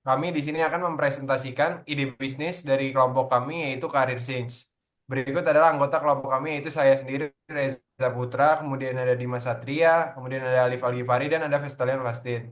Kami di sini akan mempresentasikan ide bisnis dari kelompok kami yaitu Karir Change. Berikut adalah anggota kelompok kami yaitu saya sendiri Reza Putra, kemudian ada Dimas Satria, kemudian ada Alif Alghifari dan ada Vestalian Fastin.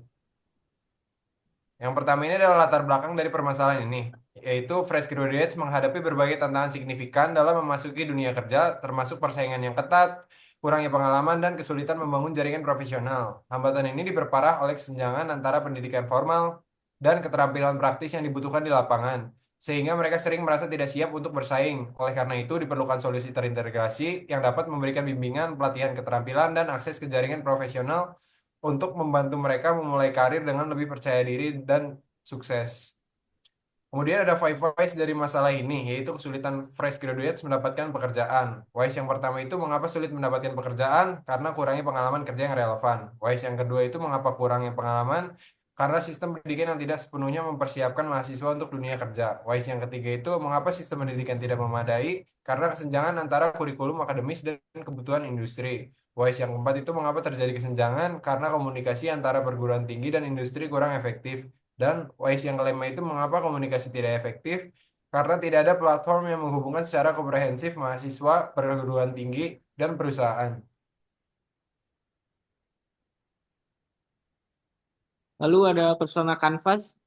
Yang pertama ini adalah latar belakang dari permasalahan ini, yaitu fresh graduates menghadapi berbagai tantangan signifikan dalam memasuki dunia kerja, termasuk persaingan yang ketat, kurangnya pengalaman, dan kesulitan membangun jaringan profesional. Hambatan ini diperparah oleh kesenjangan antara pendidikan formal dan keterampilan praktis yang dibutuhkan di lapangan, sehingga mereka sering merasa tidak siap untuk bersaing. Oleh karena itu, diperlukan solusi terintegrasi yang dapat memberikan bimbingan, pelatihan keterampilan, dan akses ke jaringan profesional untuk membantu mereka memulai karir dengan lebih percaya diri dan sukses. Kemudian ada five whys dari masalah ini, yaitu kesulitan fresh graduates mendapatkan pekerjaan. Whys yang pertama itu mengapa sulit mendapatkan pekerjaan? Karena kurangnya pengalaman kerja yang relevan. Whys yang kedua itu mengapa kurangnya pengalaman? Karena sistem pendidikan yang tidak sepenuhnya mempersiapkan mahasiswa untuk dunia kerja. Whys yang ketiga itu mengapa sistem pendidikan tidak memadai? Karena kesenjangan antara kurikulum akademis dan kebutuhan industri. Whys yang keempat itu mengapa terjadi kesenjangan? Karena komunikasi antara perguruan tinggi dan industri kurang efektif. Dan wise yang kelima itu mengapa komunikasi tidak efektif? Karena tidak ada platform yang menghubungkan secara komprehensif mahasiswa, perguruan tinggi, dan perusahaan. Lalu ada persona kanvas.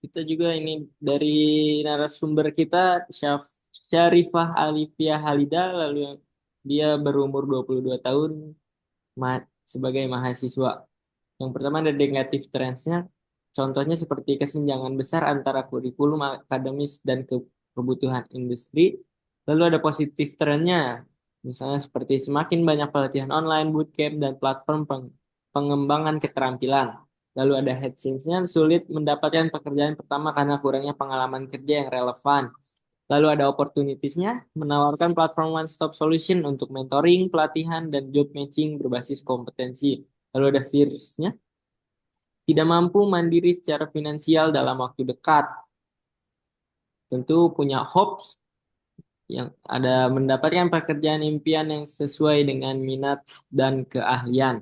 Kita juga ini dari narasumber kita, Syarifah Alifia Halida, lalu dia berumur 22 tahun sebagai mahasiswa. Yang pertama ada negatif trendsnya, contohnya seperti kesenjangan besar antara kurikulum akademis dan kebutuhan industri. Lalu ada positif trennya, misalnya seperti semakin banyak pelatihan online, bootcamp, dan platform pengembangan keterampilan. Lalu ada headsingsnya, sulit mendapatkan pekerjaan pertama karena kurangnya pengalaman kerja yang relevan. Lalu ada opportunitiesnya, menawarkan platform one-stop solution untuk mentoring, pelatihan, dan job matching berbasis kompetensi. Lalu ada fears-nya, tidak mampu mandiri secara finansial dalam waktu dekat. Tentu punya hopes yang ada mendapatkan pekerjaan impian yang sesuai dengan minat dan keahlian.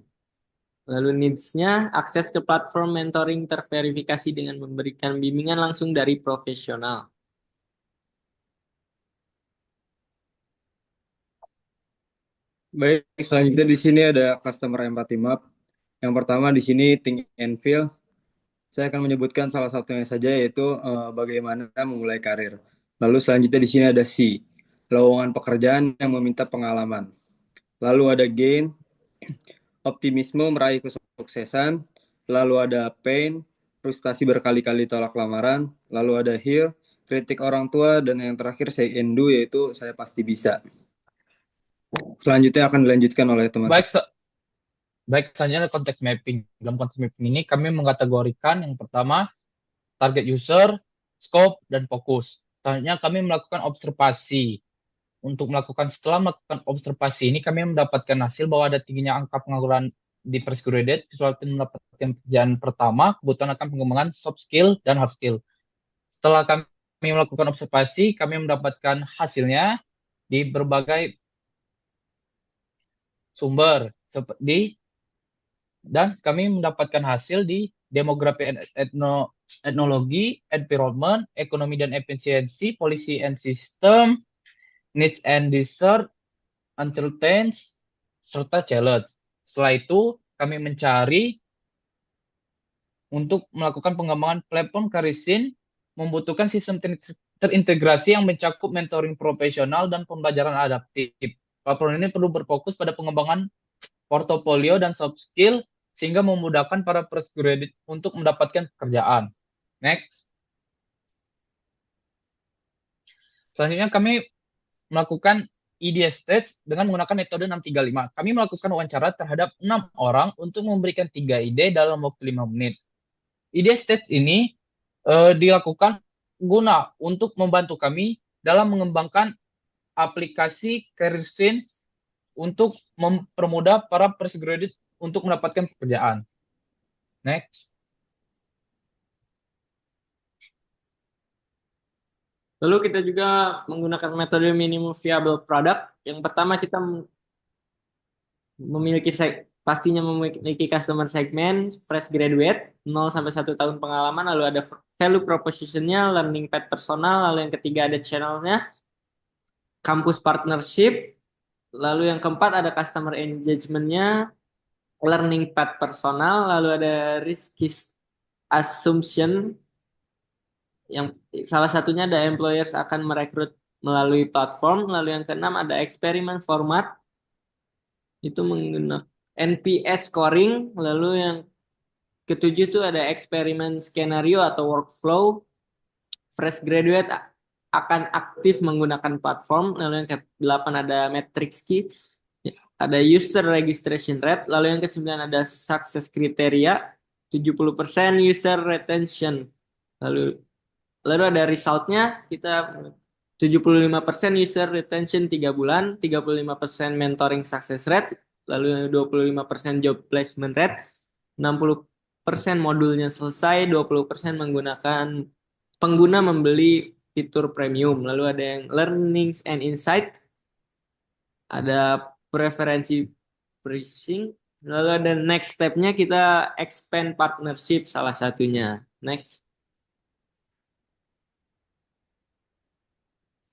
Lalu needs-nya, akses ke platform mentoring terverifikasi dengan memberikan bimbingan langsung dari profesional. Baik, selanjutnya di sini ada customer empathy map. Yang pertama di sini think and feel. Saya akan menyebutkan salah satunya saja yaitu bagaimana memulai karir. Lalu selanjutnya di sini ada C, lowongan pekerjaan yang meminta pengalaman. Lalu ada gain, optimisme meraih kesuksesan. Lalu ada pain, frustasi berkali-kali tolak lamaran. Lalu ada hear, kritik orang tua. Dan yang terakhir say and do yaitu saya pasti bisa. Selanjutnya akan dilanjutkan oleh teman-teman. Baik, baik selanjutnya konteks mapping. Dalam konteks mapping ini kami mengkategorikan yang pertama target user, scope, dan fokus. Selanjutnya kami melakukan observasi. Untuk setelah melakukan observasi ini kami mendapatkan hasil bahwa ada tingginya angka pengangguran di fresh graduate, kesulitan mendapatkan pekerjaan pertama, kebutuhan akan pengembangan soft skill dan hard skill. Setelah kami melakukan observasi, kami mendapatkan hasilnya di berbagai sumber seperti dan kami mendapatkan hasil di demografi etnologi, environment, ekonomi dan efisiensi, policy and system, needs and desire, uncertainties, serta challenge. Setelah itu, kami mencari untuk melakukan pengembangan platform Karisin membutuhkan sistem terintegrasi yang mencakup mentoring profesional dan pembelajaran adaptif. Platform ini perlu berfokus pada pengembangan portofolio dan soft skill sehingga memudahkan para fresh graduate untuk mendapatkan pekerjaan. Next. Selanjutnya kami melakukan idea stage dengan menggunakan metode 635. Kami melakukan wawancara terhadap 6 orang untuk memberikan 3 ide dalam waktu 5 menit. Idea stage ini dilakukan guna untuk membantu kami dalam mengembangkan aplikasi career sense untuk mempermudah para fresh graduate untuk mendapatkan pekerjaan. Next. Lalu kita juga menggunakan metode minimum viable product. Yang pertama kita memiliki pastinya memiliki customer segment fresh graduate 0 sampai 1 tahun pengalaman, lalu ada value propositionnya, learning path personal, lalu yang ketiga ada channelnya, campus partnership, lalu yang keempat ada customer engagementnya, learning path personal, lalu ada risk assumption, yang salah satunya ada employers akan merekrut melalui platform, lalu yang keenam ada eksperimen format, itu menggunakan NPS scoring, lalu yang ketujuh itu ada eksperimen skenario atau workflow, fresh graduate akan aktif menggunakan platform, lalu yang ke-8 ada matrix key, ada user registration rate, lalu yang ke-9 ada success criteria, 70% user retention, lalu lalu ada resultnya, kita 75% user retention 3 bulan, 35% mentoring success rate, lalu 25% job placement rate, 60% modulnya selesai, 20% menggunakan pengguna membeli fitur premium. Lalu ada yang learnings and insight, ada preferensi pricing, lalu ada next stepnya kita expand partnership salah satunya. Next.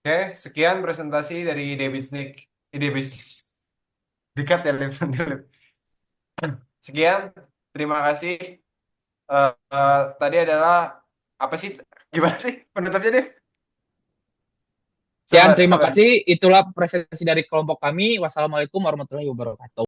Oke, sekian presentasi dari ide bisnis. Dekat ya, Lip. Sekian, terima kasih. Tadi adalah apa sih? Gimana sih penutupnya deh? Sekian, Sabar, terima sabar. kasih. Itulah presentasi dari kelompok kami. Wassalamualaikum warahmatullahi wabarakatuh.